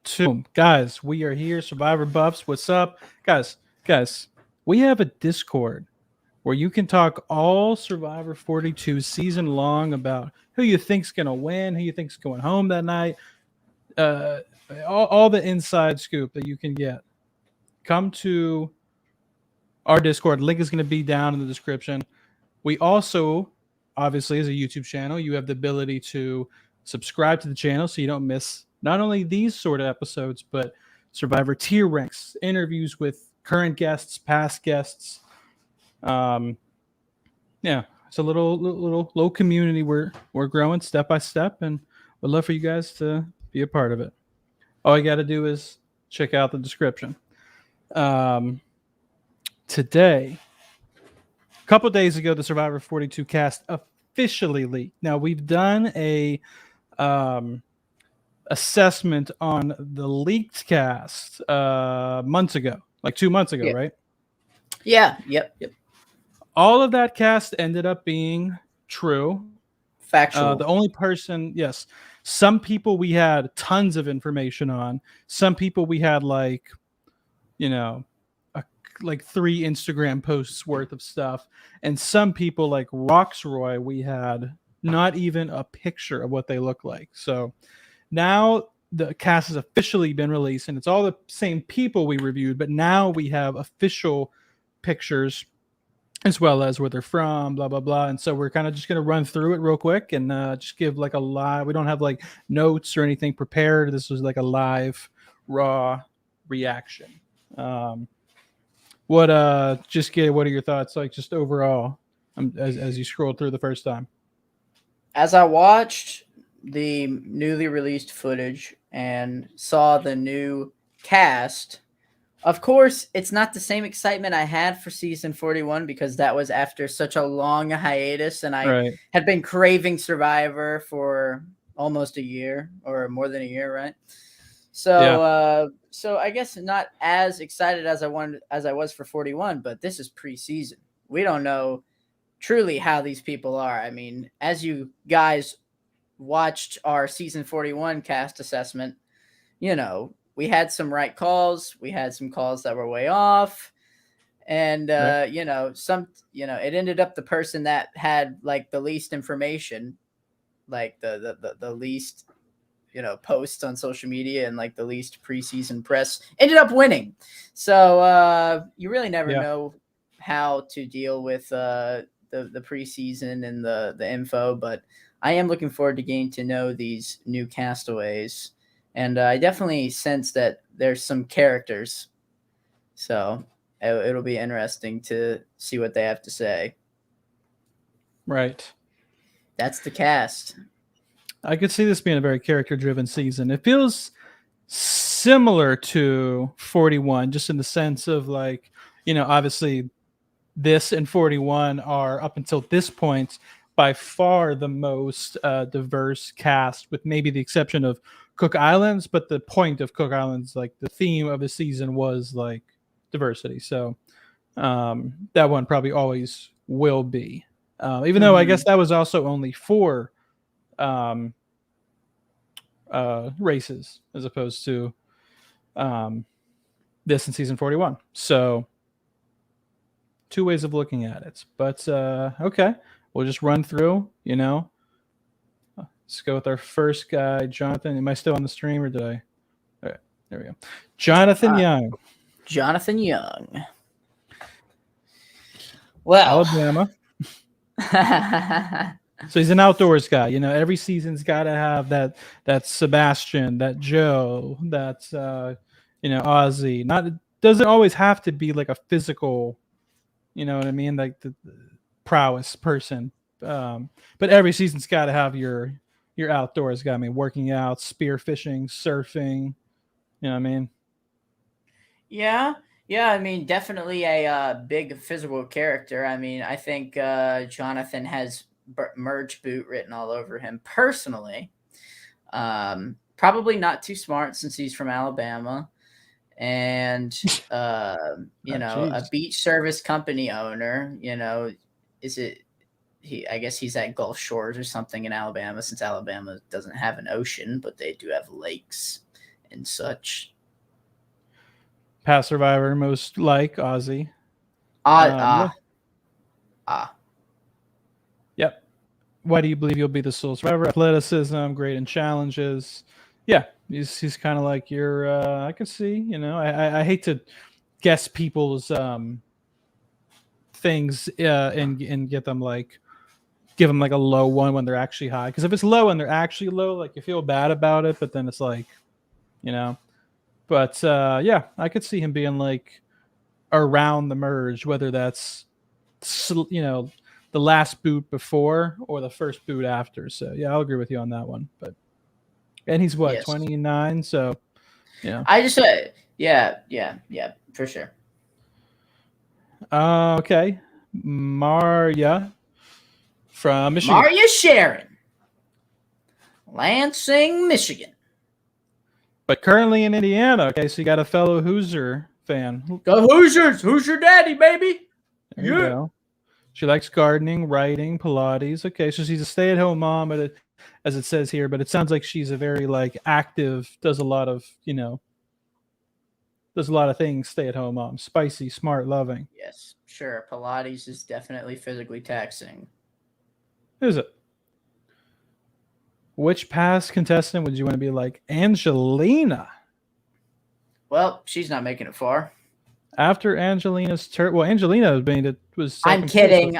to guys. We are here, Survivor Buffs. What's up, guys? We have a Discord where you can talk all Survivor 42 season long about who you think's gonna win, who you think's going home that night, uh, all the inside scoop that you can get. Come to our Discord. Link is going to be down in the description. We also, obviously, as a YouTube channel, you have the ability to subscribe to the channel so you don't miss not only these sort of episodes, but Survivor tier ranks, interviews with current guests, past guests. Um, yeah, it's a little community we're growing step by step, and would love for you guys to be a part of it. All you got to do is check out the description. Um, Today, a couple days ago, the Survivor 42 cast officially leaked. Now we've done a assessment on the leaked cast months ago, like 2 months ago, Yeah. right? Yeah. Yep. All of that cast ended up being true. Factual. The only person, yes, some people we had tons of information on. Some people we had like 3 Instagram posts worth of stuff, and some people like Roxroy, we had not even a picture of what they look like. So now the cast has officially been released, and it's all the same people we reviewed, but now we have official pictures as well as where they're from, blah blah blah. And so we're kind of just going to run through it real quick and just give like a live. We don't have like notes or anything prepared. This was like a live raw reaction. What are your thoughts like just overall as you scroll through the first time? As I watched the newly released footage and saw the new cast, of course, it's not the same excitement I had for season 41 because that was after such a long hiatus, and I had been craving Survivor for almost a year or more than a year, right? So, so I guess not as excited as I was for 41, but this is preseason. We don't know truly how these people are. I mean, as you guys watched our season 41 cast assessment, we had some right calls, we had some calls that were way off, and it ended up the person that had like the least information, like the least posts on social media and like the least preseason press ended up winning. So you really never know how to deal with the preseason and the info, but I am looking forward to getting to know these new castaways, and I definitely sense that there's some characters, so it'll be interesting to see what they have to say. Right. That's the cast. I could see this being a very character-driven season. It feels similar to 41, just in the sense of like, obviously this and 41 are up until this point by far the most diverse cast, with maybe the exception of Cook Islands. But the point of Cook Islands, like the theme of the season was like diversity. So that one probably always will be. Even though I guess that was also only 4 races as opposed to this in season 41. So 2 ways of looking at it. But okay, we'll just run through, Let's go with our first guy, Jonathan. Am I still on the stream or did I? All right, there we go. Jonathan Young. Jonathan Young. Well, Alabama. So he's an outdoors guy. Every season's got to have that Sebastian, that Joe, that Ozzy. Not, it doesn't always have to be like a physical, you know what I mean, like the prowess person. But every season's got to have your outdoors guy. I mean, working out, spearfishing, surfing. You know what I mean? Yeah. I mean, definitely a big physical character. I mean, I think Jonathan has merge boot written all over him personally. Probably not too smart since he's from Alabama, and a beach service company owner. Is it? I guess he's at Gulf Shores or something in Alabama, since Alabama doesn't have an ocean, but they do have lakes and such. Past survivor, most like Ozzy. Yeah. Yep. Why do you believe you'll be the sole survivor? Athleticism, great in challenges. Yeah, he's kind of like your. I can see. I hate to guess people's things and get them like give them like a low one when they're actually high. Because if it's low and they're actually low, like you feel bad about it, but then it's like, you know. But yeah, I could see him being like around the merge, whether that's the last boot before or the first boot after. So yeah, I'll agree with you on that one. But and he's what, Yes. 29, so yeah. I just yeah, for sure. Okay. Maria from Michigan. Maria Sharon. Lansing, Michigan. But currently in Indiana. Okay, so you got a fellow Hoosier fan. Go Hoosiers! Hoosier daddy, baby! There you go. She likes gardening, writing, Pilates. Okay, so she's a stay-at-home mom, as it says here, but it sounds like she's a very like active, does a lot of things, stay-at-home mom. Spicy, smart, loving. Yes, sure. Pilates is definitely physically taxing. Is it? Which past contestant would you want to be like? Angelina. Well, she's not making it far. After Angelina's turn, well, Angelina was. I'm kidding.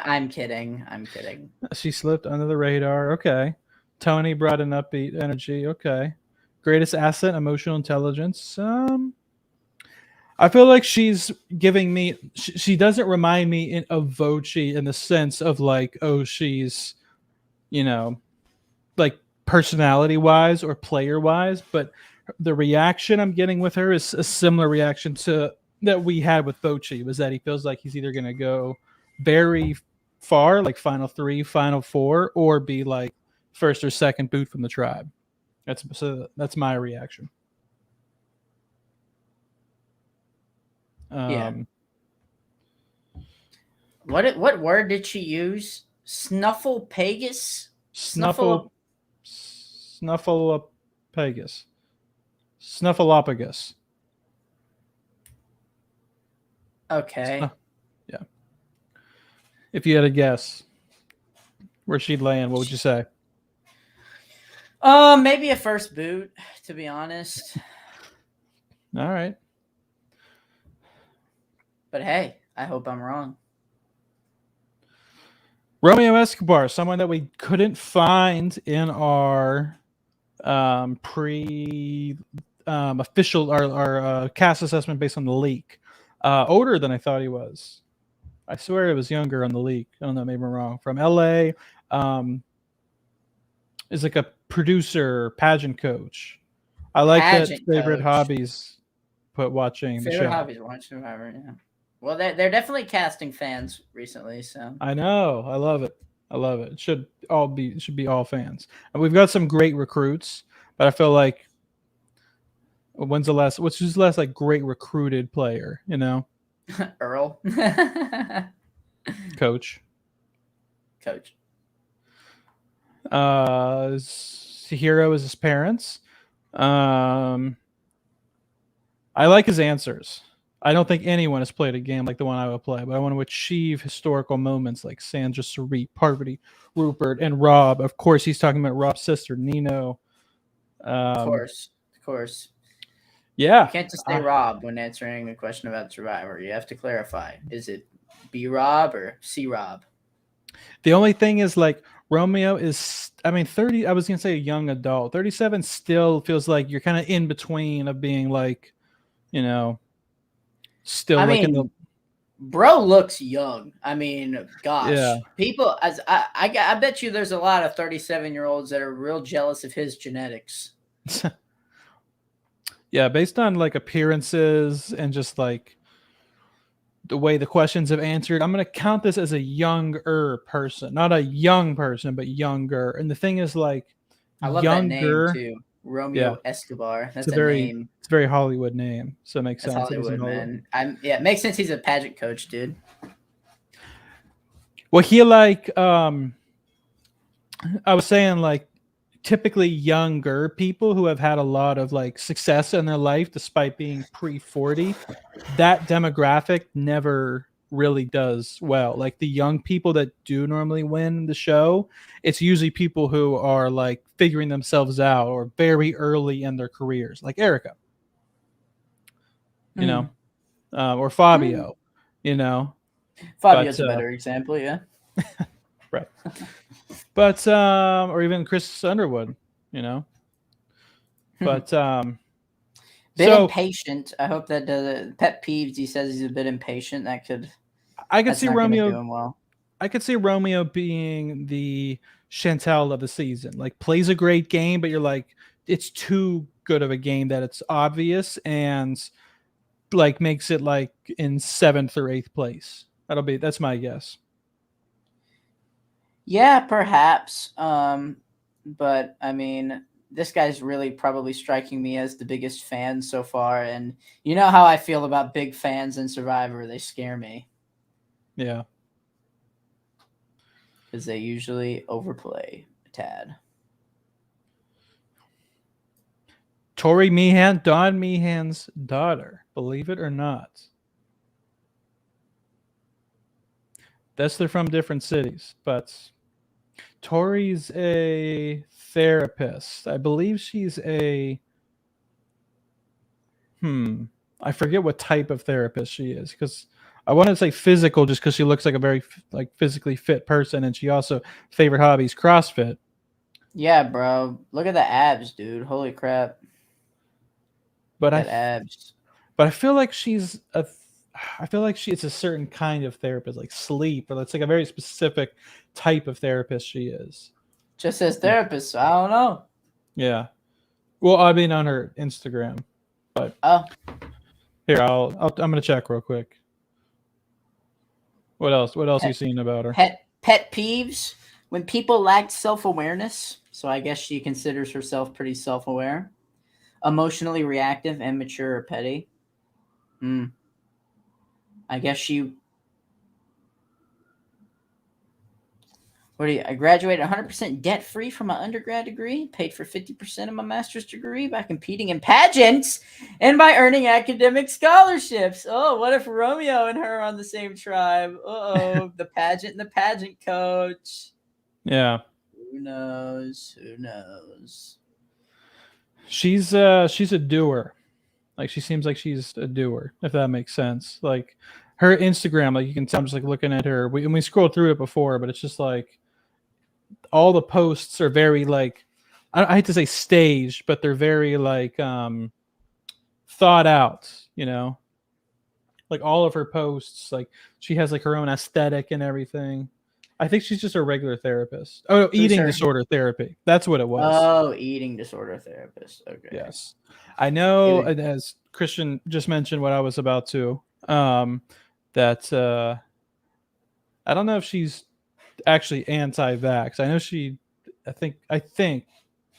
She slipped under the radar. Okay. Tony brought an upbeat energy. Okay. Greatest asset, emotional intelligence. I feel like she's giving me. She doesn't remind me of Vochi in the sense of like, oh, she's, like personality wise or player wise, but the reaction I'm getting with her is a similar reaction to that we had with Vochi, was that he feels like he's either going to go very far, like final 3, final 4, or be like first or second boot from the tribe. That's my reaction. Yeah. What word did she use? Snufflepagus? Snuffleupagus. Snuffleupagus. Okay. Yeah. If you had a guess where she'd land, what would you say? Maybe a first boot, to be honest. All right. But hey, I hope I'm wrong. Romeo Escobar, someone that we couldn't find in our official our cast assessment based on the leak. Older than I thought he was. I swear it was younger on the leak. I don't know, maybe I'm wrong. From LA, is like a producer, pageant coach. I like Pageant that favorite coach. hobbies. Put watching the show. Favorite hobbies, watching Survivor. Yeah. Well, they're definitely casting fans recently, so I know. I love it. It should be all fans. And we've got some great recruits, but I feel like what's the last like great recruited player, Earl. Coach. Hero is his parents. I like his answers. I don't think anyone has played a game like the one I would play, but I want to achieve historical moments like Sandra, Sarit, Parvati, Rupert, and Rob. Of course, he's talking about Rob's sister, Nino. Of course. Yeah. You can't just say Rob when answering a question about Survivor. You have to clarify. Is it B Rob or C Rob? The only thing is like Romeo is, 30, I was going to say a young adult. 37 still feels like you're kind of in between of being like, still in the... Bro looks young. Gosh. Yeah. People, I bet you there's a lot of 37-year-olds that are real jealous of his genetics. Yeah, based on like appearances and just like the way the questions have answered, I'm going to count this as a younger person. Not a young person, but younger. And the thing is like, I love younger, that name too. Romeo Escobar. That's a name. It's a very Hollywood name, so it makes sense. Hollywood, man. It makes sense. He's a pageant coach, dude. Well, he like, I was saying like typically younger people who have had a lot of like success in their life despite being pre-40. That demographic never really does well. Like the young people that do normally win the show, it's usually people who are like figuring themselves out or very early in their careers, like Erica, you know, or Mm. Fabio, you know. But Fabio's a better example, yeah. right, but or even Chris Underwood, you know. But Bit so impatient. I hope that pet peeves. He says he's a bit impatient. I could That's see not going to do Romeo. him well. I could see Romeo being the Chantel of the season. Like plays a great game, but you're like, it's too good of a game that it's obvious and like makes it like in 7th or 8th place. That's my guess. Yeah, perhaps. But I mean, this guy's really probably striking me as the biggest fan so far, and you know how I feel about big fans in Survivor. They scare me Yeah. because they usually overplay a tad. Tori Meehan, Don Meehan's daughter, believe it or not. They're from different cities, but Tori's a therapist. I believe she's a I forget what type of therapist she is because I want to say physical just because she looks like a very like physically fit person, and she also favorite hobbies CrossFit. Yeah, bro. Look at the abs, dude. Holy crap. But Got abs. I feel like I feel like it's a certain kind of therapist, like sleep, or it's like a very specific type of therapist she is. Just says therapist, so I don't know. Yeah. Well, I mean on her Instagram, but Oh, here I'm gonna check real quick. What else? What else you pet, seen about her? pet peeves when people lack self awareness. So I guess she considers herself pretty self aware. Emotionally reactive, immature, or petty. Hmm. I guess she. I graduated 100% debt free from my undergrad degree, paid for 50% of my master's degree by competing in pageants and by earning academic scholarships. Oh, what if Romeo and her are on the same tribe? Oh, the pageant and the pageant coach. Yeah. Who knows? Who knows? She's a doer. Like she seems like she's a doer, if that makes sense. Like her Instagram, like you can tell I'm just like looking at her. We scrolled through it before, but it's just like all the posts are very like I hate to say staged, but they're very like thought out, you know. Like all of her posts, like she has like her own aesthetic and everything. I think she's just a regular therapist. Oh, no, Who's eating her? disorder therapy. That's what it was. Oh, eating disorder therapist. Okay. Yes. I know, Eating. as Christian just mentioned what I was about to, that I don't know if she's actually anti-vax. I know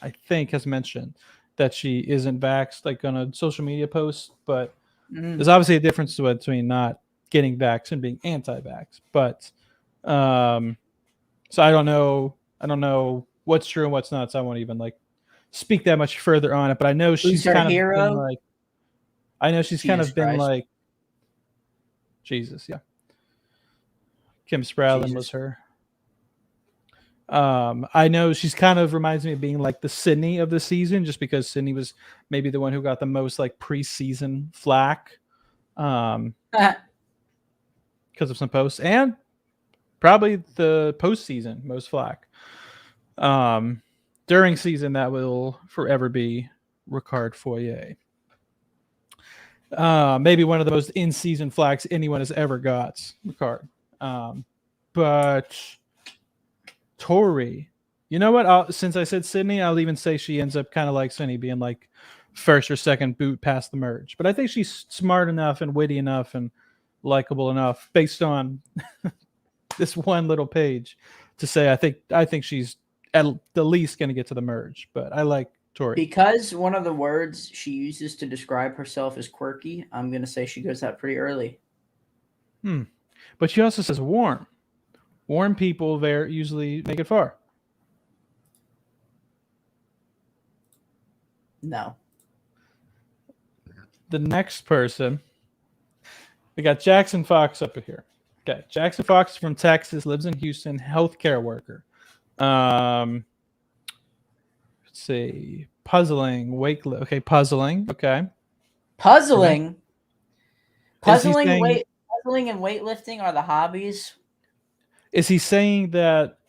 I think has mentioned that she isn't vaxxed, like on a social media post, but Mm. there's obviously a difference between not getting vaxxed and being anti-vax. But so I don't know what's true and what's not. So I won't even like speak that much further on it. But I know Who's she's her kind of been hero? like, I know she's kind Jesus of been Christ. like, Jesus, yeah. Kim Spradlin was Jesus. her. I know she's kind of reminds me of being like the Sydney of the season, just because Sydney was maybe the one who got the most like preseason flack, because of some posts, and probably the postseason most flack. During season, that will forever be Ricard Foyer. Maybe one of the most in-season flacks anyone has ever got, Ricard. But Tori, you know what? Since I said Sydney, I'll even say she ends up kind of like Sydney, being like first or second boot past the merge. But I think she's smart enough and witty enough and likable enough, based on this one little page, to say I think she's at the least going to get to the merge. But I like Tori. Because one of the words she uses to describe herself is quirky, I'm going to say she goes out pretty early. But she also says warm. Warm people there usually make it far. No. The next person, we got Jackson Fox up here. Okay, Jackson Fox from Texas, lives in Houston, healthcare worker. Let's see, puzzling, okay, puzzling, okay. Puzzling. Is he saying? Puzzling and weightlifting are the hobbies. Is he saying that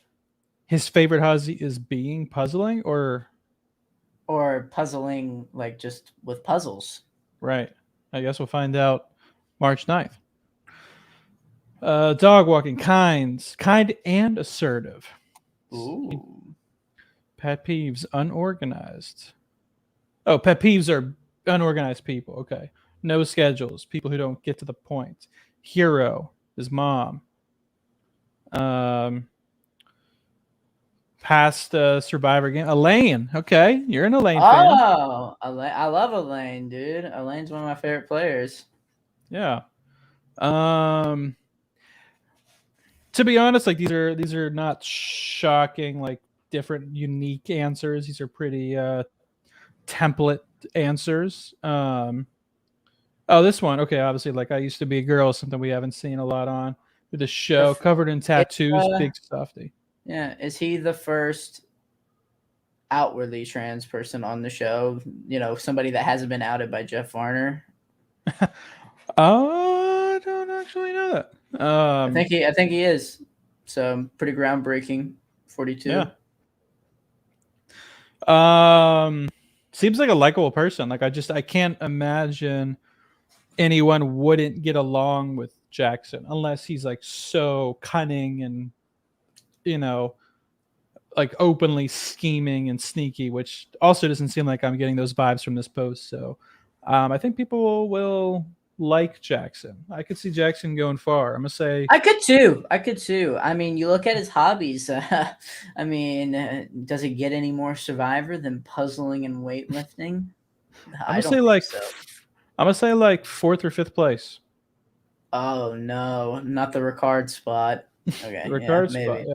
his favorite hobby is being puzzling, or puzzling, like just with puzzles? right? I guess we'll find out March 9th. Dog walking, kind and assertive. Ooh. Pet peeves, unorganized. Oh, pet peeves are unorganized people. Okay. No schedules, people who don't get to the point. Hero, his mom. Past Survivor game. Elaine. Okay. You're an Elaine fan. Oh, I love Elaine, dude. Elaine's one of my favorite players. Yeah. To be honest, like these are not shocking, like different unique answers. These are pretty template answers. Oh, this one. Okay, obviously, like I used to be a girl, something we haven't seen a lot on the show. Covered in tattoos, big softy. Yeah, is he the first outwardly trans person on the show? You know, somebody that hasn't been outed by Jeff Varner. I don't actually know that. I think he is. So pretty groundbreaking. 42. Yeah. Seems like a likable person. Like I can't imagine anyone wouldn't get along with Jackson unless he's like so cunning and like openly scheming and sneaky, which also doesn't seem like I'm getting those vibes from this post. So I think people will like Jackson. I could see Jackson going far. I'm gonna say I could too. I mean, you look at his hobbies. I mean, does it get any more Survivor than puzzling and weightlifting? I'm gonna say like 4th or 5th place. Oh no, not the Ricard spot. Okay, Ricard spot. Maybe. Yeah.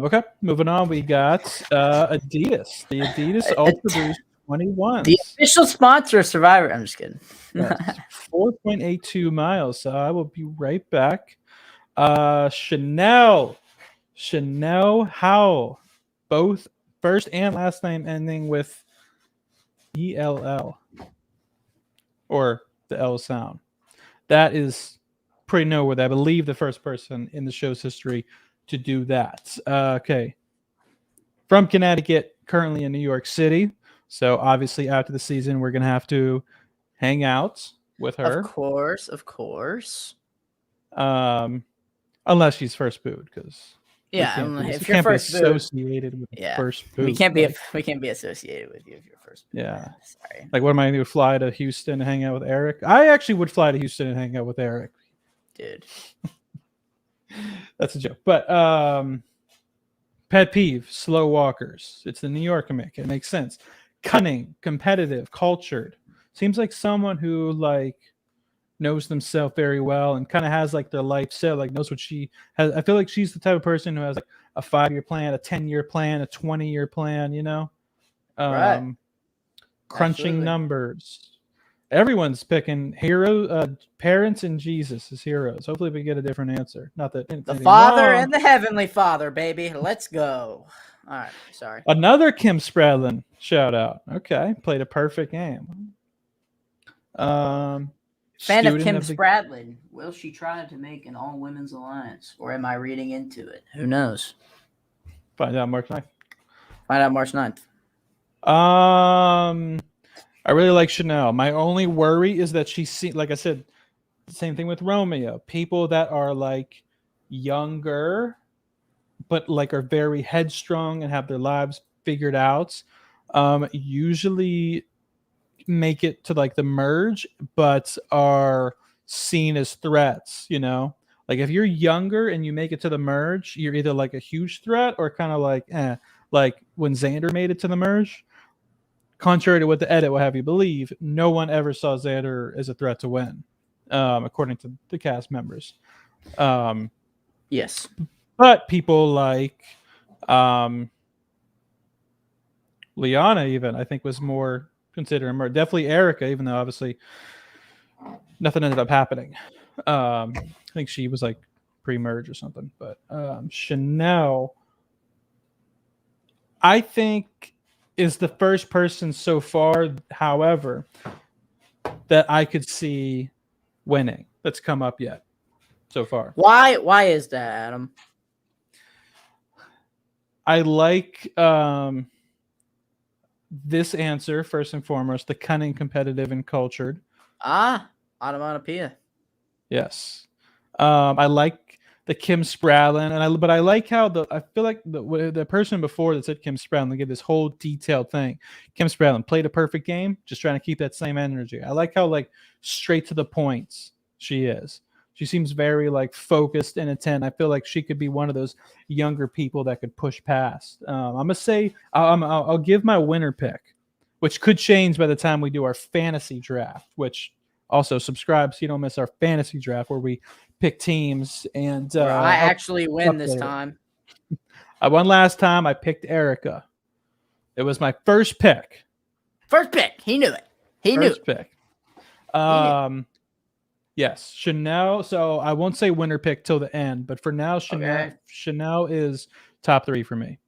Okay, moving on. We got Adidas, the Adidas Ultra Boost 21. The official sponsor of Survivor. I'm just kidding. 4.82 miles. So I will be right back. Chanel Howell, both first and last name ending with ELL or the L sound. That is pretty noteworthy. I believe the first person in the show's history to do that. Okay. From Connecticut, currently in New York City. So obviously after the season, we're going to have to hang out with her. Of course. Unless she's first booed, because if you're first associated with first boot. We can't be associated with you if you're first boot. Yeah. Sorry. Like, what am I going to fly to Houston and hang out with Eric? I actually would fly to Houston and hang out with Eric. Dude. That's a joke. But pet peeve, slow walkers. It's the New Yorker make. It makes sense. Cunning, competitive, cultured. Seems like someone who like knows themselves very well and kind of has like their life set, like knows what she has. I feel like she's the type of person who has like a 5-year plan, a 10-year plan, a 20-year plan, Right. Crunching Absolutely. Numbers. Everyone's picking parents and Jesus as heroes. Hopefully we get a different answer. Not that the Father and the Heavenly Father, baby. Let's go. All right. Sorry. Another Kim Spradlin shout out. Okay. Played a perfect game. Fan of Kim Spradlin. Will she try to make an all-women's alliance? Or am I reading into it? Who knows? Find out March 9th. I really like Chanel. My only worry is that like I said, the same thing with Romeo. People that are like younger, but like are very headstrong and have their lives figured out, usually make it to like the merge, but are seen as threats. Like if you're younger and you make it to the merge, you're either like a huge threat or kind of like like when Xander made it to the merge. Contrary to what the edit will have you believe, no one ever saw Xander as a threat to win, according to the cast members. Yes. But people like Liana, even I think was more considered more. Definitely Erica, even though obviously nothing ended up happening. I think she was like pre-merge or something. But Chanel, I think, is the first person so far, however, that I could see winning that's come up yet so far. Why is that, Adam? I like this answer first and foremost: the cunning, competitive, and cultured. Onomatopoeia. Yes. I like the Kim Spradlin, but I like how I feel like the person before that said Kim Spradlin, they give this whole detailed thing. Kim Spradlin played a perfect game, just trying to keep that same energy. I like how like straight to the points she is. She seems very like focused and intent. I feel like she could be one of those younger people that could push past. I'm gonna say I'll give my winner pick, which could change by the time we do our fantasy draft, which also subscribe so you don't miss our fantasy draft where we pick teams and Where I actually win this time. I won last time. I picked Erica. It was my first pick. First pick. He knew it. He knew. First pick. Yes, Chanel. So I won't say winner pick till the end, but for now, Chanel is top 3 for me.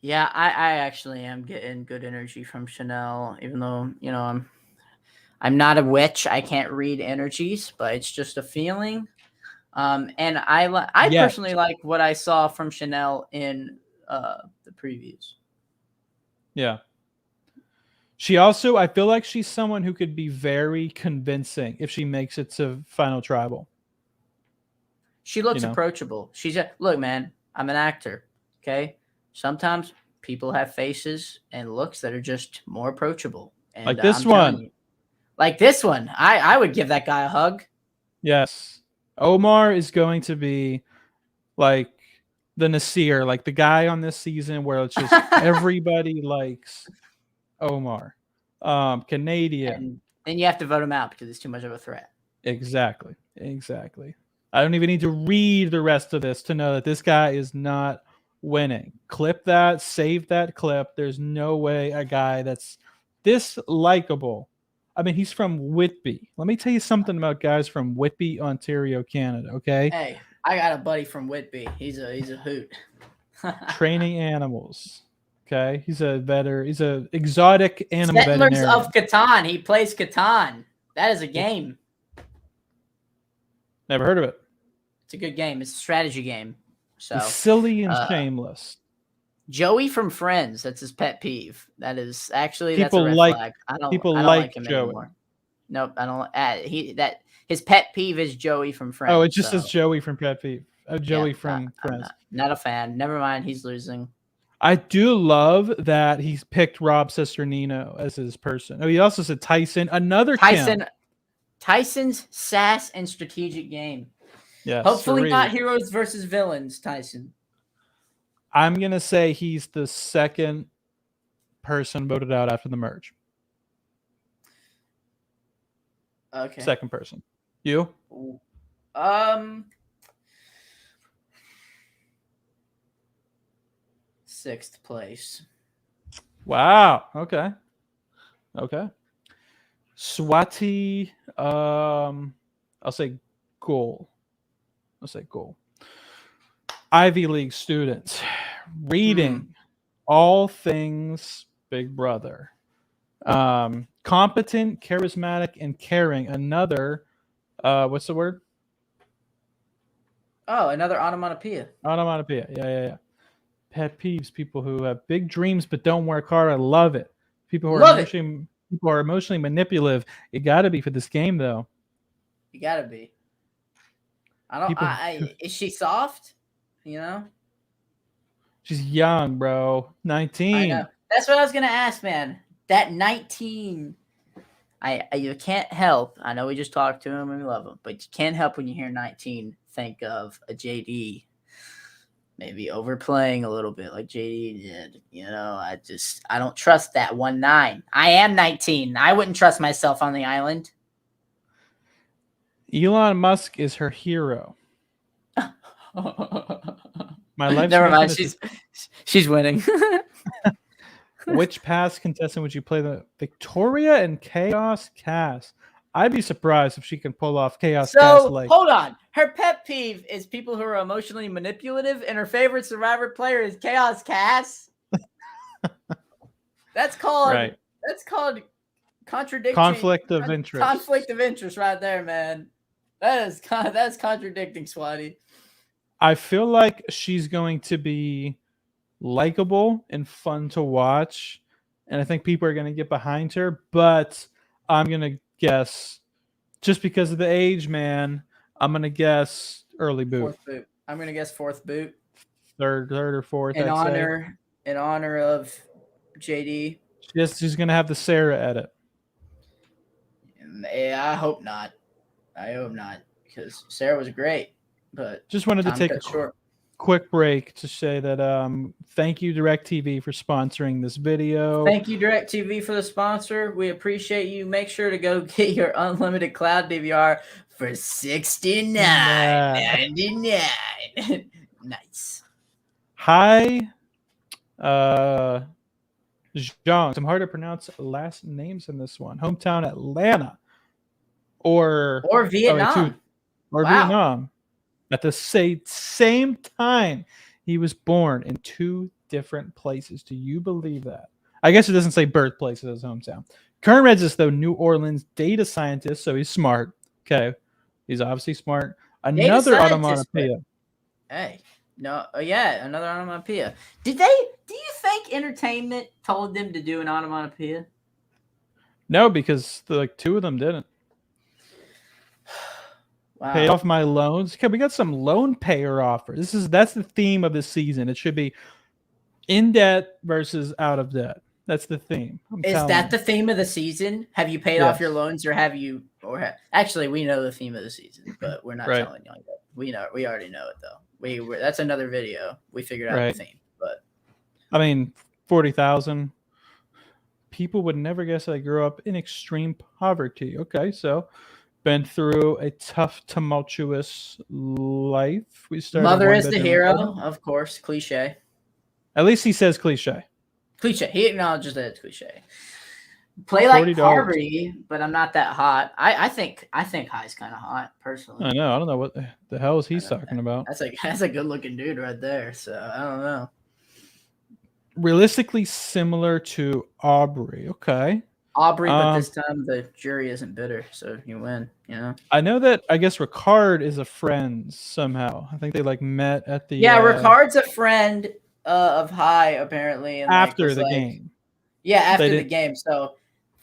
Yeah, I actually am getting good energy from Chanel, even though I'm not a witch. I can't read energies, but it's just a feeling. And I personally like what I saw from Chanel in the previews. Yeah. She also, I feel like she's someone who could be very convincing if she makes it to Final Tribal. She looks approachable. Look, man, I'm an actor. Okay. Sometimes people have faces and looks that are just more approachable. And like this one. Like this one. I would give that guy a hug. Yes. Omar is going to be like the Nasir, like the guy on this season where it's just everybody likes Omar. Canadian. And then you have to vote him out because he's too much of a threat. Exactly. I don't even need to read the rest of this to know that this guy is not winning. Clip that, save that clip. There's no way a guy that's this likable. I mean, he's from Whitby. Let me tell you something about guys from Whitby, Ontario, Canada, okay? Hey, I got a buddy from Whitby. He's a hoot. Training animals. Okay, he's a exotic animal Settlers veterinarian. of Catan. He plays Catan. That is a game. Never heard of it. It's a good game. It's a strategy game. So he's silly and shameless. Joey from Friends. That's his pet peeve. That is actually people that's a red flag. I don't like him Joey. anymore. Nope, I don't. His pet peeve is Joey from Friends. Oh, it just says Joey from pet peeve. Joey from Friends. Not a fan. Never mind. He's losing. I do love that he's picked Rob Cesternino as his person. Oh, he also said Tyson. Tyson's sass and strategic game. Yes. Hopefully not heroes versus villains, Tyson. I'm going to say he's the second person voted out after the merge. Okay. Second person. You? Sixth place. Wow. Okay. Swati. I'll say goal. Ivy League students reading all things Big Brother. Competent, charismatic, and caring. Another. What's the word? Oh, another onomatopoeia. Onomatopoeia. Yeah. Pet peeves: people who have big dreams but don't work hard. I love it. People who are emotionally manipulative. It got to be for this game, though. You got to be. Is she soft? She's young, bro. 19. I know. That's what I was gonna ask, man. That 19. You can't help. I know we just talked to him and we love him, but you can't help when you hear 19 think of a JD. Maybe overplaying a little bit like JD did. I don't trust that 1-9. I am 19. I wouldn't trust myself on the island. Elon Musk is her hero. My life. Never mind. She's winning. Which past contestant would you play the Victoria and Chaos Cast? I'd be surprised if she can pull off Chaos Cast So like hold on. Her pet peeve is people who are emotionally manipulative, and her favorite Survivor player is Chaos Cass. That's called right. contradiction. Conflict of interest. Conflict of interest, right there, man. That's contradicting, Swatty. I feel like she's going to be likable and fun to watch, and I think people are going to get behind her. But I'm going to guess, just because of the age, man, I'm going to guess early boot. Fourth boot. I'm going to guess fourth boot. Third or fourth. In I'd honor of JD. She's going to have the Sarah edit. Yeah, I hope not. Because Sarah was great, but just wanted to take a quick break to say that thank you DirecTV for sponsoring this video. Thank you DirecTV for the sponsor. We appreciate you. Make sure to go get your unlimited cloud DVR for $69.99. Nice. Hi, Zhang. Some hard to pronounce last names in this one. Hometown Atlanta, or Vietnam, Vietnam. At the same time, he was born in two different places. Do you believe that? I guess it doesn't say birthplace of his hometown. Current residence, though, New Orleans data scientist, so he's smart. Okay, he's obviously smart. Another onomatopoeia. Hey, no, yeah, another onomatopoeia. Do you think entertainment told them to do an onomatopoeia? No, because two of them didn't. Wow. Pay off my loans. Okay, we got some loan payer offers. That's the theme of this season. It should be in debt versus out of debt. That's the theme. Is that the theme of the season? Have you paid off your loans, or have you? Actually, we know the theme of the season, but we're not telling you yet. We already know it though. That's another video. We figured out the theme, but I mean, 40,000 people would never guess I grew up in extreme poverty. Okay, so. Been through a tough, tumultuous life. We started. Mother is the hero, of course. Cliche. At least he says cliche. Cliche. He acknowledges that it's cliche. Play like Harvey, but I'm not that hot. I think High's kind of hot, personally. I know. I don't know what the hell is he talking about. That's a good looking dude right there. So I don't know. Realistically similar to Aubrey. Okay. Aubrey, but this time the jury isn't bitter, so you win. You know. I know that. I guess Ricard is a friend somehow. I think they met at the. Yeah, Ricard's a friend of High apparently. And after the game. Yeah, after the game. So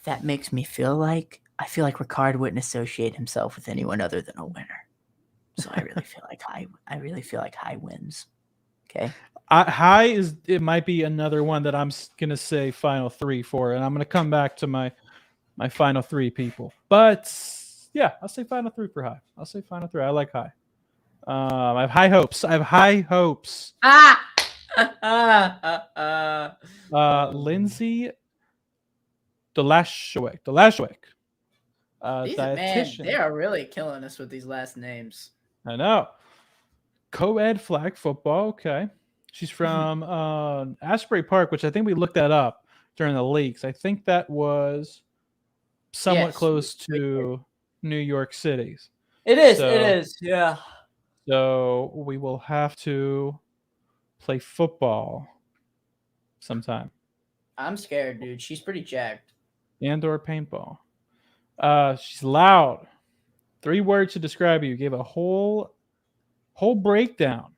that makes me feel like Ricard wouldn't associate himself with anyone other than a winner. So I really feel like High wins. Okay. High it might be another one that I'm gonna say final three for, and I'm gonna come back to my final three people. But yeah, I'll say final three for High. I'll say final three. I like High. I have high hopes. Lindsay Delashwick. Man, they are really killing us with these last names. I know. Co-ed flag football. Okay. She's from Asbury Park, which I think we looked that up during the leaks. I think that was somewhat close to New York City. It is. Yeah. So we will have to play football sometime. I'm scared, dude. She's pretty jacked. And/or paintball. She's loud. 3 words to describe you. Gave a whole breakdown.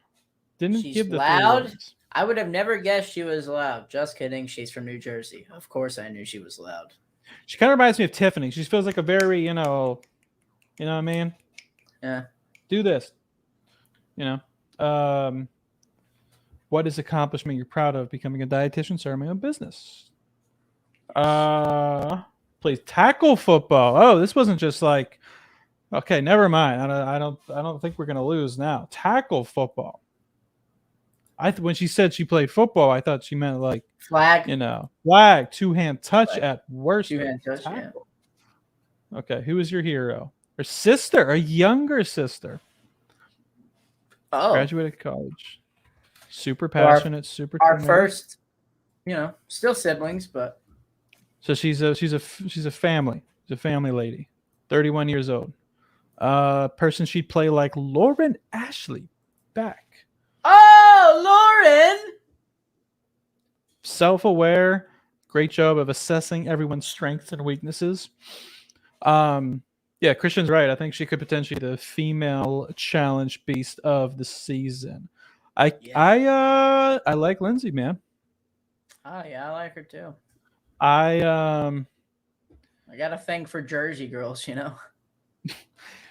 She's give the loud. I would have never guessed she was loud. Just kidding. She's from New Jersey. Of course, I knew she was loud. She kind of reminds me of Tiffany. She feels like a very, you know what I mean? Yeah. Do this. What is accomplishment you're proud of? Becoming a dietitian, starting my own business. Plays tackle football. Oh, this wasn't just like. Okay, never mind. I don't think we're gonna lose now. Tackle football. When she said she played football, I thought she meant like flag. Flag, 2-hand touch at worst. 2-hand touch. Yeah. Okay, who is your hero? Her sister, a younger sister. Oh, graduated college. Super passionate. Super. Our first Still siblings, but So she's a family. She's a family lady. 31 years old. Person she'd play like Lauren Ashley back. oh, Lauren. Self-aware, great job of assessing everyone's strengths and weaknesses. Yeah, Christian's right. I think she could potentially be the female challenge beast of the season. I like Lindsay, man. Oh yeah, I like her too. I I got a thing for Jersey girls,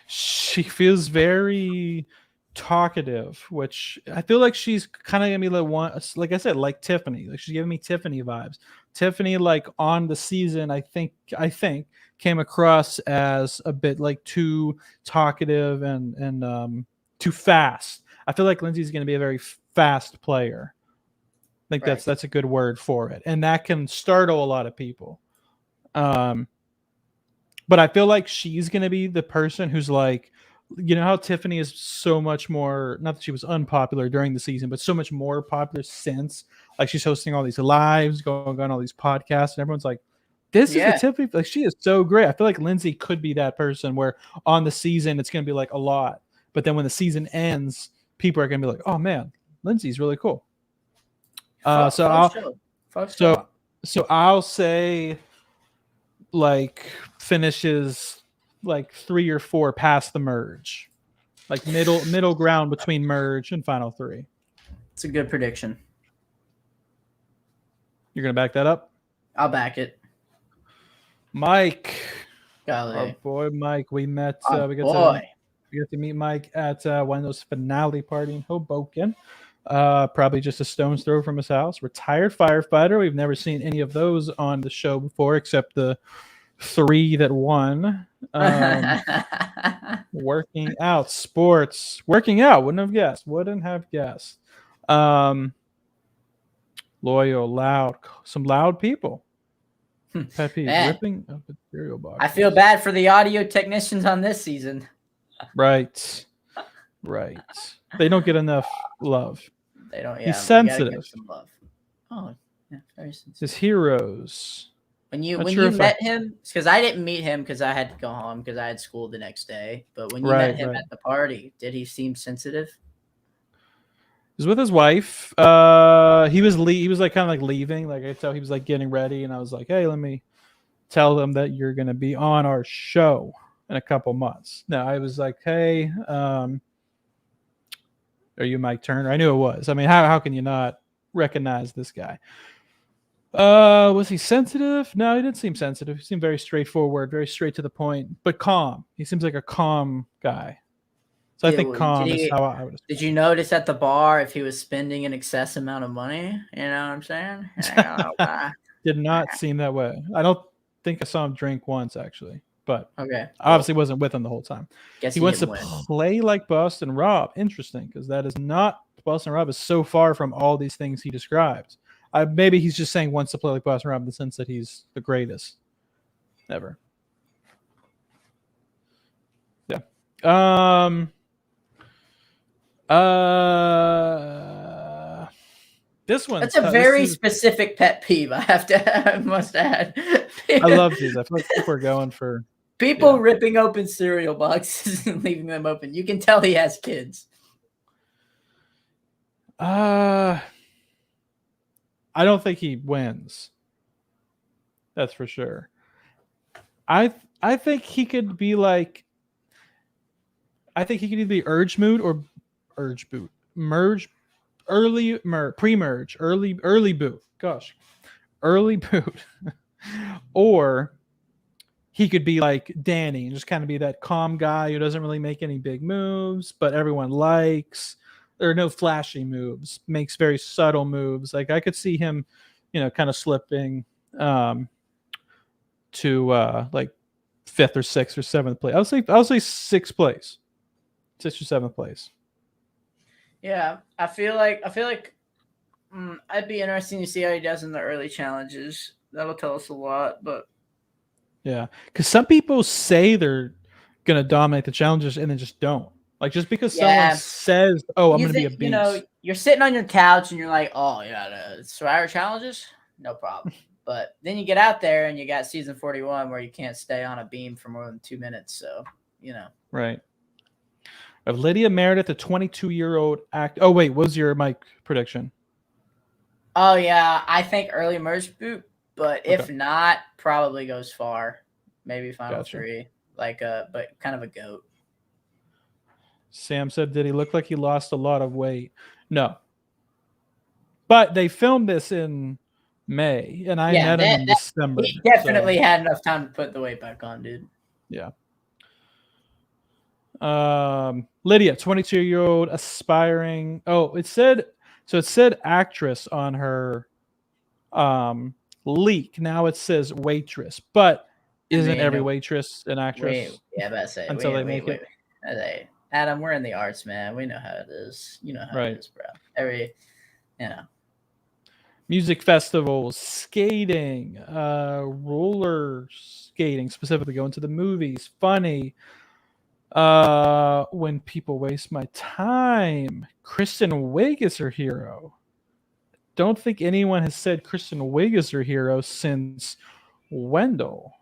she feels very talkative, which I feel like she's kind of gonna be the one, like I said, like Tiffany. Like she's giving me Tiffany vibes. Tiffany, like on the season, I think came across as a bit like too talkative and too fast. I feel like Lindsay's gonna be a very fast player. I think Right. that's a good word for it, and that can startle a lot of people. Um, but I feel like she's going to be the person who's like, how Tiffany is so much more, not that she was unpopular during the season, but so much more popular since. Like she's hosting all these lives, going on all these podcasts, and everyone's like, this is the Yeah. Tiffany. Like she is so great. I feel like Lindsay could be that person where on the season it's going to be like a lot, but then when the season ends, people are going to be like, oh man, Lindsay's really cool. So I'll say like finishes like 3 or 4 past the merge, like middle ground between merge and final 3. It's a good prediction. You're gonna back that up? I'll back it. Mike, Golly. our boy Mike. We met. We got to meet Mike at one of those finale party in Hoboken. Probably just a stone's throw from his house. Retired firefighter. We've never seen any of those on the show before, except the 3 that won. Working out, sports, working out. Wouldn't have guessed. Loyal, loud, some loud people. Pet peeve, ripping up a cereal box. I feel bad for the audio technicians on this season. Right. They don't get enough love. They don't. Yeah, he's sensitive. Some love. Oh, yeah, very sensitive. His heroes. When you met him, because I didn't meet him because I had to go home because I had school the next day. But when you met him at the party, did he seem sensitive? He was with his wife. He was like kind of like leaving. Like I tell, he was like getting ready, and I was like, "Hey, let me tell them that you're gonna be on our show in a couple months." No, I was like, "Hey, are you Mike Turner?" I knew it was. I mean, how can you not recognize this guy? Was he sensitive? No, he didn't seem sensitive. He seemed very straightforward, very straight to the point, but calm. He seems like a calm guy. So I think calm is how I would. Did you notice at the bar if he was spending an excess amount of money? You know what I'm saying? Did not seem that way. I don't think I saw him drink once, actually. But okay, obviously wasn't with him the whole time. Guess he wants to play like Boston Rob. Interesting, because that is not Boston Rob is so far from all these things he described. Maybe he's just saying wants to play like Boston Rob in the sense that he's the greatest ever. Yeah. This one. That's a very specific pet peeve. I must add. I love these. I feel like people are going for people ripping open cereal boxes and leaving them open. You can tell he has kids. I don't think he wins. That's for sure. I think he could be like. I think he could either be urge mood or urge boot. Merge, pre-merge, early boot. Gosh, early boot. Or he could be like Danny and just kind of be that calm guy who doesn't really make any big moves, but everyone likes. There are no flashy moves, makes very subtle moves. Like I could see him, kind of slipping to like 5th or 6th or 7th place. I'll say 6th place. 6th or 7th place. Yeah, I feel like I'd be interesting to see how he does in the early challenges. That'll tell us a lot, but yeah, because some people say they're gonna dominate the challenges and then just don't. Like just because someone says, "Oh, I'm gonna be a beast," you're sitting on your couch and you're like, "Oh, yeah, the Survivor challenges." no problem. But then you get out there and you got season 41 where you can't stay on a beam for more than 2 minutes. So, Right. Of Lydia Meredith, a 22-year-old act. Oh, wait. What was your Mike prediction? Oh, yeah. I think early merge boot. But if Okay. not, probably goes far. Maybe final Gotcha. 3. But kind of a goat. Sam said, did he look like he lost a lot of weight? No. But they filmed this in May, and I met him in December. He definitely had enough time to put the weight back on, dude. Yeah. Lydia, 22-year-old aspiring. Oh, it said actress on her leak. Now it says waitress, but isn't every waitress an actress? Until they make it. Adam, we're in the arts, man. We know how it is. You know how it is, bro. Music festivals, skating, roller skating, specifically going to the movies, funny. When people waste my time, Kristen Wiig is her hero. Don't think anyone has said Kristen Wiig is her hero since Wendell.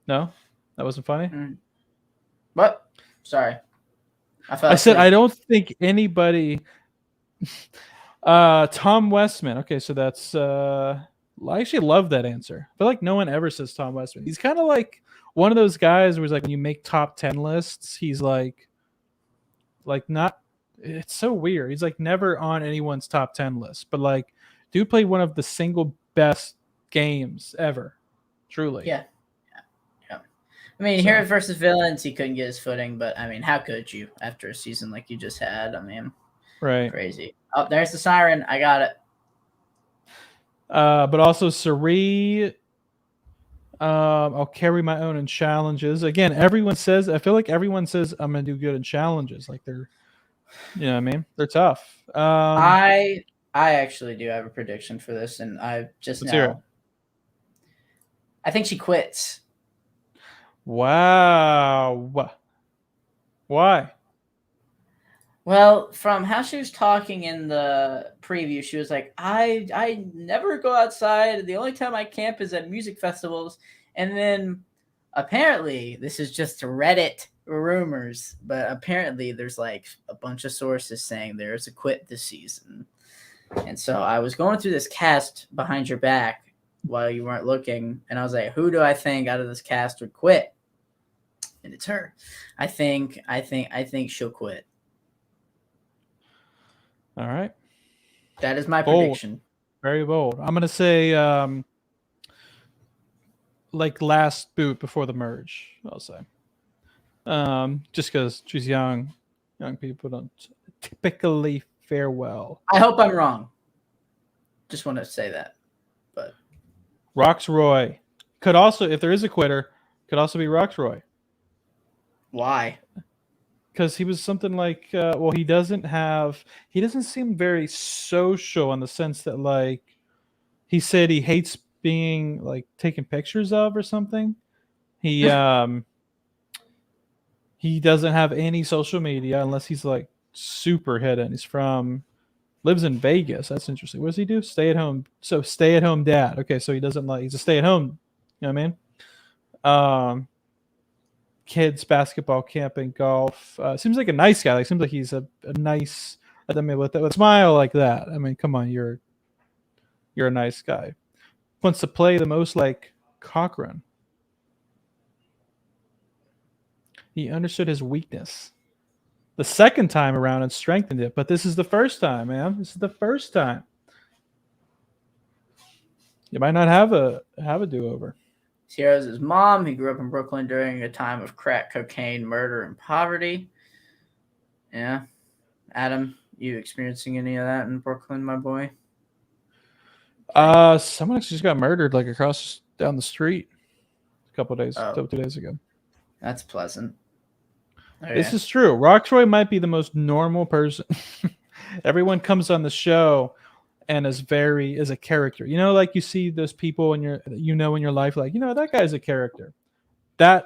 No, that wasn't funny. What? Sorry, I said I don't think anybody. Tom Westman. Okay, so that's. I actually love that answer. I feel like no one ever says Tom Westman. He's kind of like one of those guys where he's like, when you make top 10 lists, he's like not. It's so weird. He's like never on anyone's top 10 list, but like, dude played one of the single best games ever. Truly. Yeah. I mean, Heroes versus Villains, he couldn't get his footing, but I mean, how could you after a season like you just had? I mean, right. Crazy. Oh, there's the siren. I got it. But also Sari. I'll carry my own in challenges. Again, everyone says, I feel like everyone says I'm gonna do good in challenges. Like they're, you know what I mean? They're tough. I actually do have a prediction for this, and I just now. I think she quits. Wow. Why? Well, from how she was talking in the preview, she was like, I never go outside. The only time I camp is at music festivals. And then apparently, this is just Reddit rumors, but apparently there's like a bunch of sources saying there's a quit this season. And so I was going through this cast behind your back while you weren't looking, and I was like, who do I think out of this cast would quit? And it's her. I think she'll quit. All right. That is my prediction. Very bold. I'm going to say like last boot before the merge, I'll say. Just because she's young. Young people don't typically fare well. I hope I'm wrong. Just want to say that. But Roxroy could also, if there is a quitter, could also be Roxroy. Why? Because he was something like, he doesn't seem very social in the sense that, like, he said he hates being, like, taken pictures of or something. He he doesn't have any social media unless he's, like, super hidden. Lives in Vegas. That's interesting. What does he do? Stay at home. So stay at home dad. Okay, so he doesn't he's a stay at home. You know what I mean? Kids, basketball, camping, golf. Seems like a nice guy. Like seems like he's a nice. I mean, with a smile like that. I mean, come on, you're a nice guy. Wants to play the most like Cochran. He understood his weakness the second time around and strengthened it. But this is the first time, man. This is the first time. You might not have a do-over. Sierra's his mom. He grew up in Brooklyn during a time of crack, cocaine, murder, and poverty. Yeah. Adam, you experiencing any of that in Brooklyn, my boy? Someone actually just got murdered like across down the street a couple days, 2 days ago. That's pleasant. Okay. This is true. Roxroy might be the most normal person. Everyone comes on the show and is a character. You know, like you see those people in your in your life, like, you know, that guy's a character.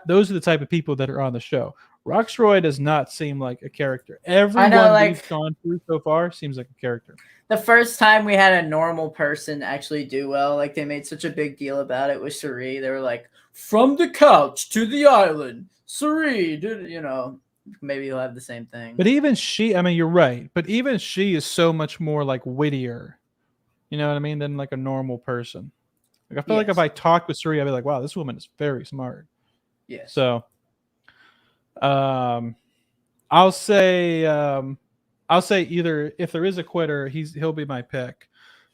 those are the type of people that are on the show. Roxroy does not seem like a character. I know, Everyone we've like gone through so far seems like a character. the first time we had a normal person actually do well, like they made such a big deal about it with Suri. They were like, from the couch to the island, Suri, maybe he'll have the same thing. But even she, I mean, you're right. But even she is so much more like wittier, you know what I mean, than like a normal person. Like I feel like if Yes. I talked with Suri, I'd be like, wow, this woman is very smart. Yes. So, I'll say either if there is a quitter, he'll be my pick.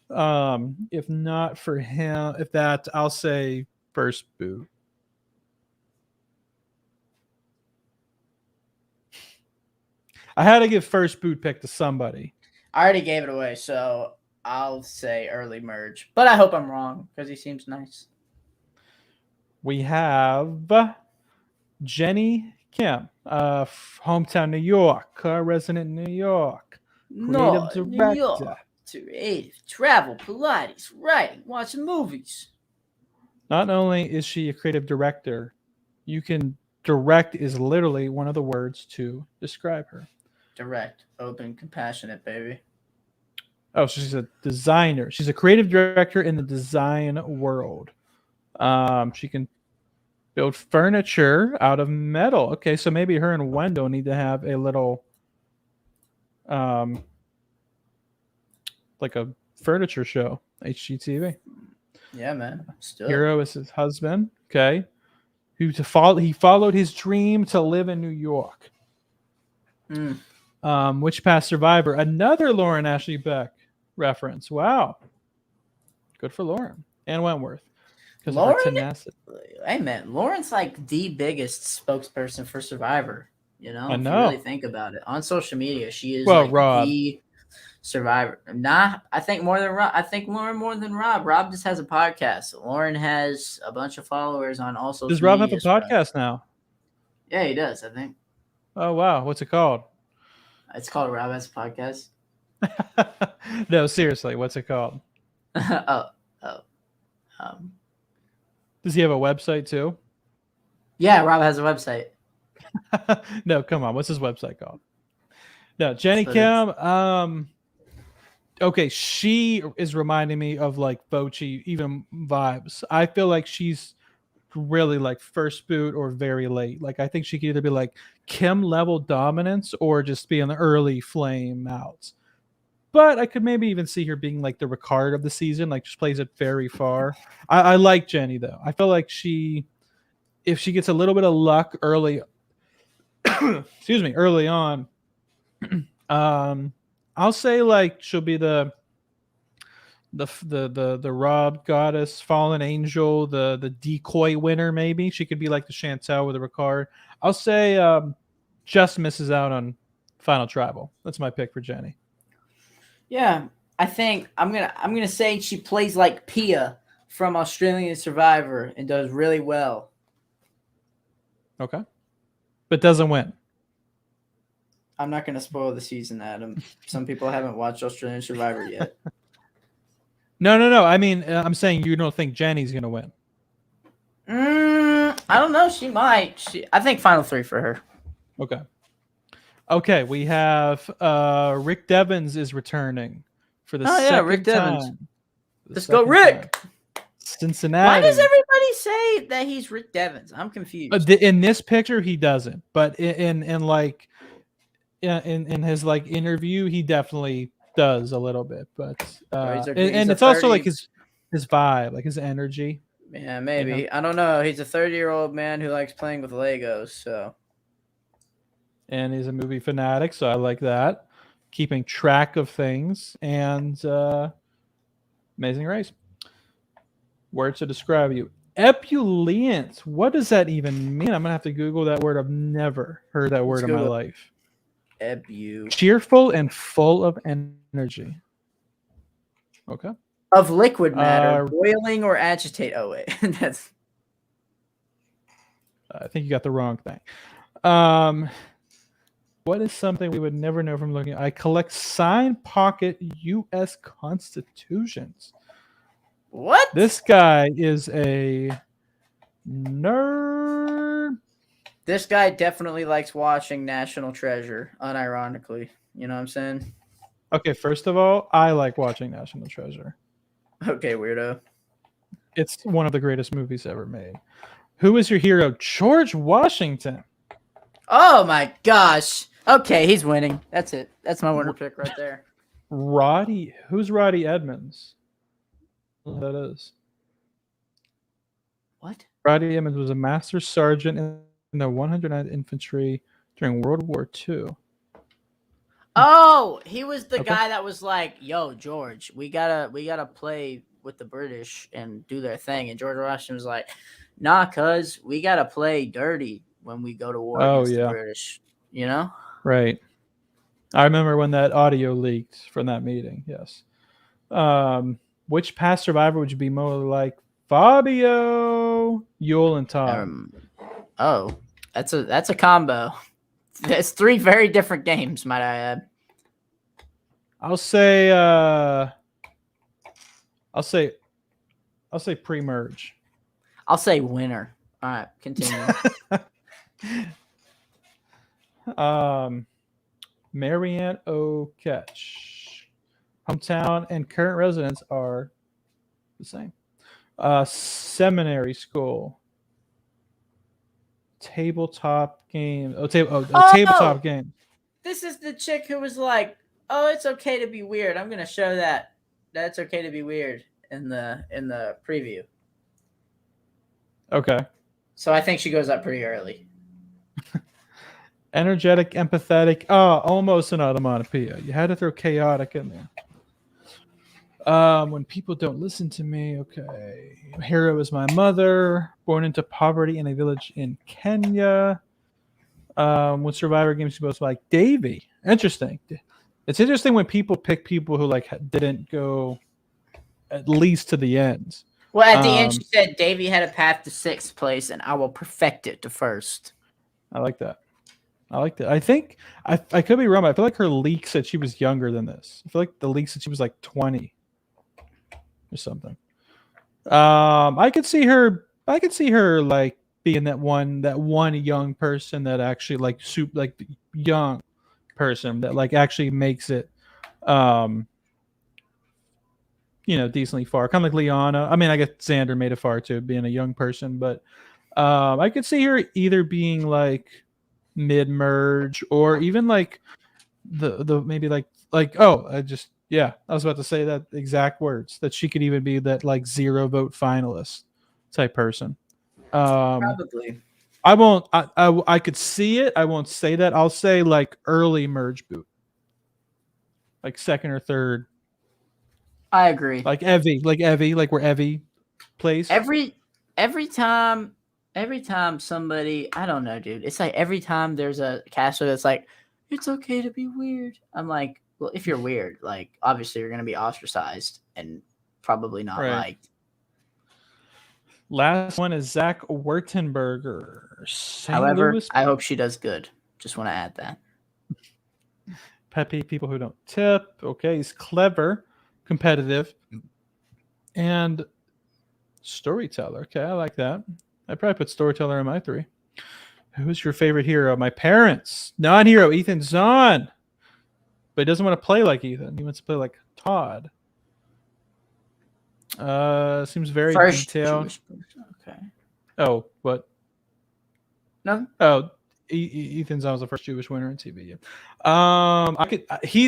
If not for him, if that, I'll say first boot. I had to give first boot pick to somebody. I already gave it away, so I'll say early merge. But I hope I'm wrong because he seems nice. We have Jenny Kim, hometown New York, resident New York, creative director. New York. Creative, travel, Pilates, writing, watching movies. Not only is she a creative director, you can direct is literally one of the words to describe her. Direct, open, compassionate, baby. Oh, she's a designer. She's a creative director in the design world. She can build furniture out of metal. Okay, so maybe her and Wendell need to have a little, like a furniture show. HGTV. Yeah, man. Still. Hero is his husband. Okay, he followed his dream to live in New York. Which past survivor? Another Lauren Ashley Beck reference. Wow, good for Lauren and Wentworth. Lauren, hey man, Lauren's like the biggest spokesperson for Survivor. You know, I know. If you really think about it, on social media, she is Rob. The Survivor. Nah, I think more than Rob. I think Lauren more than Rob. Rob just has a podcast. Lauren has a bunch of followers on all social. Does Rob have a podcast now? Yeah, he does. I think. Oh wow, what's it called? It's called Rob Has a Podcast. No, seriously, what's it called? Does he have a website too? Yeah, Rob has a website. No, come on. What's his website called? No, Jenny Kim. Okay, she is reminding me of like Bochi, even vibes. I feel like she's really like first boot or very late. Like I think she could either be like Kim level dominance or just be an early flame out. But I could maybe even see her being like the Ricard of the season, like just plays it very far. I like Jenny though. I feel like if she gets a little bit of luck early, early on, I'll say like she'll be the Rob goddess, fallen angel, the decoy winner. Maybe she could be like the Chantel with the Ricard. I'll say just misses out on final tribal. That's my pick for Jenny. Yeah, I think I'm gonna say she plays like Pia from Australian Survivor and does really well. Okay, but doesn't win. I'm not gonna spoil the season, Adam. Some people haven't watched Australian Survivor yet. No. I mean, I'm saying you don't think Jenny's gonna win. I don't know. She might. I think final 3 for her. Okay, we have Rick Devens is returning for the second Rick Devens. time. Let's go, Rick. Cincinnati. Why does everybody say that he's Rick Devens? I'm confused. In this picture, he doesn't, but in his like interview, he definitely does a little bit. But and it's also like his vibe, like his energy. Yeah, maybe. You know? I don't know. He's a 30-year-old man who likes playing with Legos, so. And he's a movie fanatic, so I like that. Keeping track of things and Amazing Race. Words to describe you. Ebullient. What does that even mean? I'm gonna have to Google that word. I've never heard that word in my life. Cheerful and full of energy. Okay. Of liquid matter, boiling or agitate. Oh wait, that's. I think you got the wrong thing. What is something we would never know from looking? I collect signed pocket U.S. constitutions. What? This guy is a nerd. This guy definitely likes watching National Treasure, unironically. You know what I'm saying? Okay, first of all, I like watching National Treasure. Okay, weirdo. It's one of the greatest movies ever made. Who is your hero? George Washington. Oh my gosh. Okay, he's winning. That's it. That's my winner pick right there. Roddy. Who's Roddy Edmonds? That is. What? Roddy Edmonds was a master sergeant in the 109th Infantry during World War II. Oh, he was the Okay. guy that was like, "Yo, George, we gotta play with the British and do their thing." And George Washington was like, "Nah, cuz we gotta play dirty when we go to war against the British." You know? Right. I remember when that audio leaked from that meeting. Yes. Which past survivor would you be more like? Fabio, Yule, and Todd. Oh, that's a combo. It's 3 very different games, might I add. I'll say pre-merge. I'll say winner. All right, continue. Marianne O'Ketch. Hometown and current residence are the same. Seminary school. Tabletop game. Tabletop game. This is the chick who was like, "Oh, it's okay to be weird. I'm gonna show that it's okay to be weird in the preview." Okay. So I think she goes up pretty early. Energetic, empathetic. Oh, almost an onomatopoeia. You had to throw chaotic in there. When people don't listen to me, okay. Hero is my mother. Born into poverty in a village in Kenya. What Survivor games you most like? Davey. Interesting. It's interesting when people pick people who like didn't go at least to the end. Well, at the end, she said Davey had a path to 6th place, and I will perfect it to 1st. I like that. I think I could be wrong, but I feel like her leak said she was younger than this. I feel like the leak said she was like 20 or something. I could see her like being that one young person that actually like young person that like actually makes it decently far. Kind of like Liana. I mean, I guess Xander made it far too, being a young person, but I could see her either being like mid-merge or even like the maybe like I was about to say that exact words, that she could even be that like 0 vote finalist type person. Probably. I could see it. I won't say that. I'll say like early merge boot, like 2nd or 3rd. I agree. Like Evie, like where Evie plays. Every time somebody, I don't know, dude. It's like every time there's a caster that's like, "It's okay to be weird." I'm like, well, if you're weird, like obviously you're gonna be ostracized and probably not liked. Last one is Zach Wertenberger. However, I hope she does good. Just want to add that. Peppy, people who don't tip. Okay, he's clever, competitive, and storyteller. Okay, I like that. I'd probably put storyteller in my 3. Who's your favorite hero? My parents. Non-hero, Ethan Zahn. But he doesn't want to play like Ethan. He wants to play like Todd. Seems very detailed. Okay. Oh, what? No. Oh, Ethan Zahn was the first Jewish winner in TV. He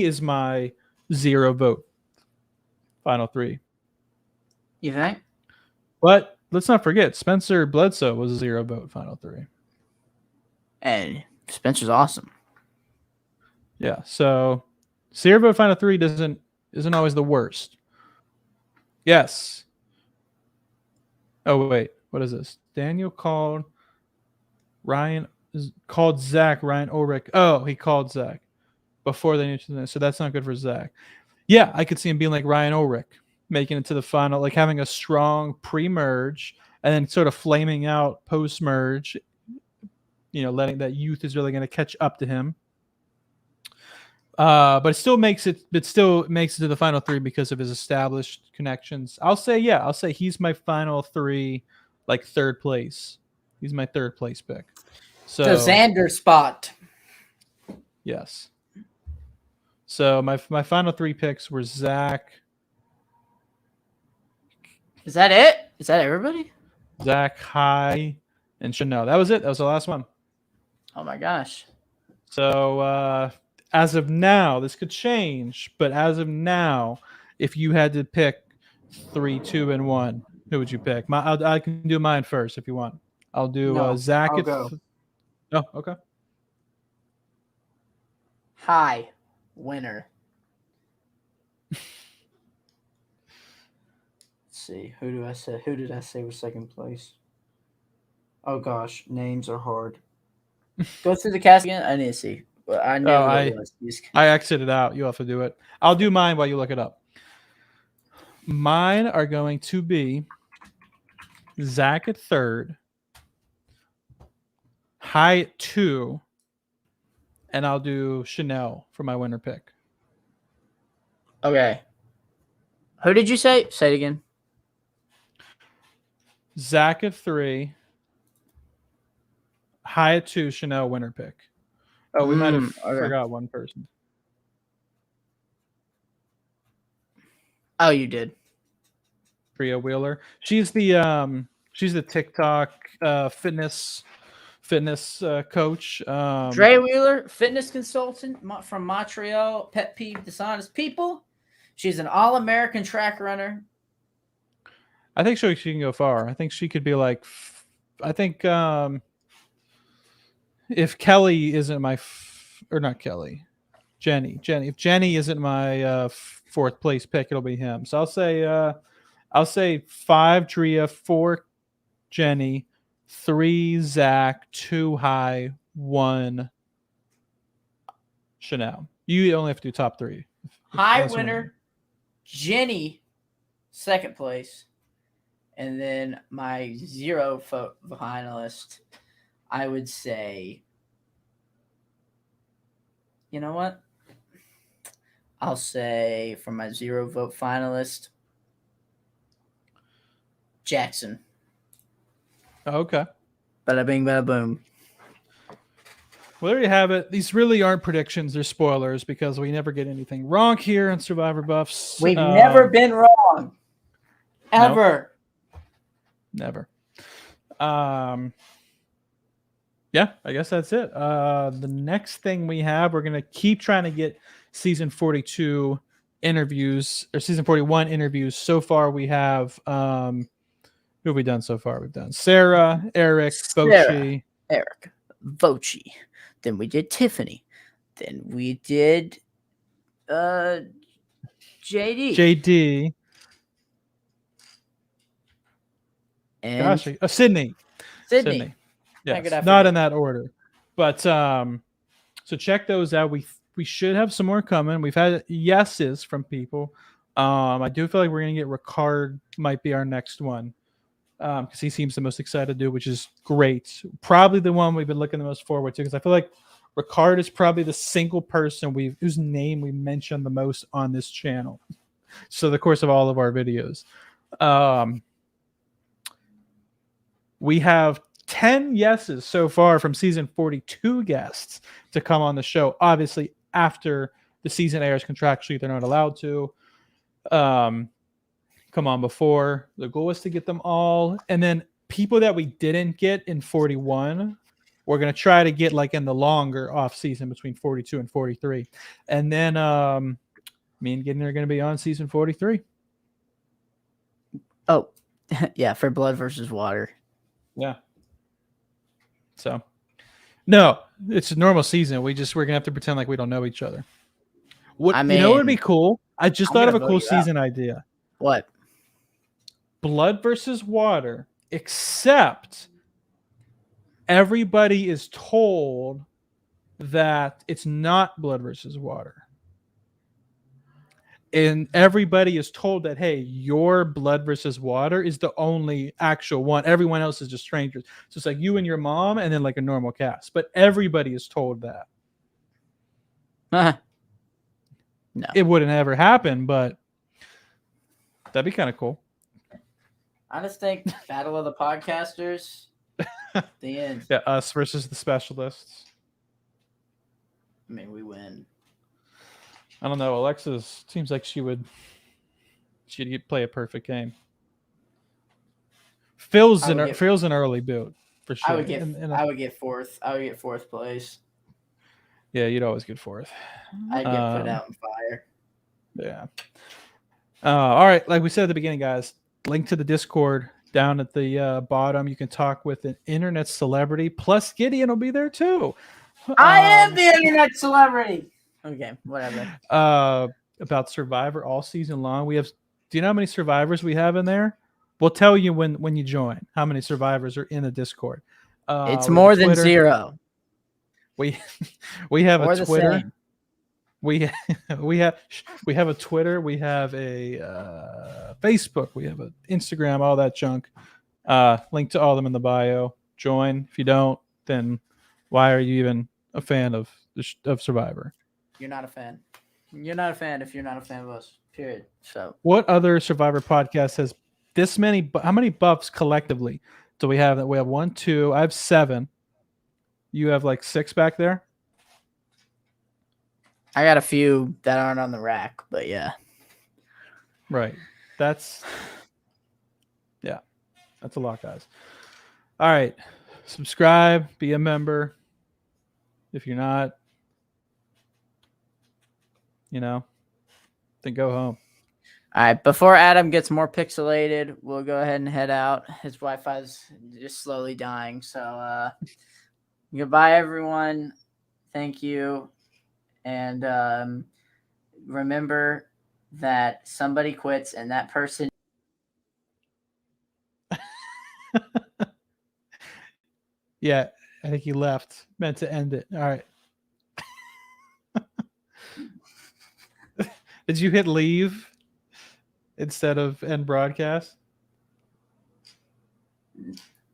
is my 0 vote final 3. You think? But let's not forget, Spencer Bledsoe was a 0 vote final 3. And Spencer's awesome. Yeah, so 0 vote final 3 isn't always the worst. Yes. Oh wait, what is this? Daniel called Zach Ryan Ulrich. Oh, he called Zach before they knew each other, so that's not good for Zach. Yeah, I could see him being like Ryan Ulrich, making it to the final, like having a strong pre-merge and then sort of flaming out post-merge. Letting that youth is really going to catch up to him. But it still makes it to the final 3 because of his established connections. I'll say he's my final 3, like 3rd place He's my third place pick. The So Xander spot. yes. So my final 3 picks were Zach, Is that it? Is that everybody? High, and Chanel. That was it. That was the last one. Oh my gosh. So as of now, this could change, but as of now, if you had to pick 3, 2, and 1, who would you pick? I can do mine first if you want. I'll do No, Zach I'll at. go. Oh, okay. High winner. Let's see. Who do I say? Who did I say was second place? Oh gosh, names are hard. Go through the cast again. I need to see. I knew what it was. I exited out. You have to do it. I'll do mine while you look it up. Mine are going to be Zach at 3rd, High at 2, and I'll do Chanel for my winner pick. Okay. Who did you say? Say it again. Zach at 3, High at 2, Chanel winner pick. Oh, we might have forgot one person. Oh, you did. Priya Wheeler. She's the TikTok fitness coach. Dre Wheeler, fitness consultant from Montreal. Pet peeve: dishonest people. She's an all-American track runner. I think she can go far. I think she could be like. I think if Kelly isn't my or not Kelly, Jenny. If Jenny isn't my 4th place pick, it'll be him. So I'll say 5 Drea, 4 Jenny, 3 Zach, 2 High, 1 Chanel. You only have to do top 3. High winner, Jenny, 2nd place, and then my 0 finalist. I would say, you know what? I'll say for my 0 vote finalist, Jackson. Okay. Bada bing, bada boom. Well, there you have it. These really aren't predictions; they're spoilers because we never get anything wrong here on Survivor Buffs. We've never been wrong, ever. No, never. Yeah, I guess that's it. The next thing we have, we're gonna keep trying to get season 42 interviews or season 41 interviews. So far, we have who have we done so far? We've done Sarah, Eric, Vochi. Eric, Vochi. Then we did Tiffany. Then we did JD. And gosh, Sydney. Yes, not in that order. But so check those out. We should have some more coming. We've had yeses from people. I do feel like we're gonna get Ricard might be our next one. Because he seems the most excited to do, which is great. Probably the one we've been looking the most forward to, because I feel like Ricard is probably the single person whose name we mentioned the most on this channel. So the course of all of our videos. We have 10 yeses so far from season 42 guests to come on the show. Obviously, after the season airs contractually, they're not allowed to. Come on before. The goal is to get them all. And then people that we didn't get in 41, we're going to try to get like in the longer off season between 42 and 43. And then me and Gideon are going to be on season 43. Oh, yeah, for Blood versus Water. Yeah. So, no, it's a normal season. We're going to have to pretend like we don't know each other. What would be cool? I just thought of a cool season idea. What? Blood versus Water, except everybody is told that it's not Blood versus Water. And everybody is told that, hey, your Blood versus Water is the only actual one. Everyone else is just strangers. So it's like you and your mom and then like a normal cast. But everybody is told that. No. It wouldn't ever happen, but that'd be kind of cool. I just think Battle of the Podcasters The end. Yeah, us versus the specialists. I mean, we win. I don't know. Alexis seems like she'd play a perfect game. Phil's an early boot for sure. I would get fourth. I would get fourth place. Yeah, you'd always get fourth. I'd get put out in fire. Yeah. All right. Like we said at the beginning, guys, link to the Discord down at the bottom. You can talk with an internet celebrity. Plus, Gideon will be there too. I am the internet celebrity. Okay, whatever. About Survivor all season long. Do you know how many survivors we have in there? We'll tell you when you join how many survivors are in the Discord. It's more than 0. We have a Twitter. We have a Twitter. We have a Facebook. We have an Instagram. All that junk. Link to all of them in the bio. Join. If you don't, then why are you even a fan of Survivor? You're not a fan. You're not a fan if you're not a fan of us. Period. So what other Survivor podcast has this many? How many buffs collectively do we have? We have 1, 2. I have 7. You have like 6 back there. I got a few that aren't on the rack, but yeah. Right. That's a lot, guys. All right. Subscribe, be a member. If you're not, then go home. All right. Before Adam gets more pixelated, we'll go ahead and head out. His Wi-Fi's just slowly dying. So goodbye, everyone. Thank you. And remember that somebody quits and that person. Yeah, I think he left. Meant to end it. All right. Did you hit leave instead of end broadcast?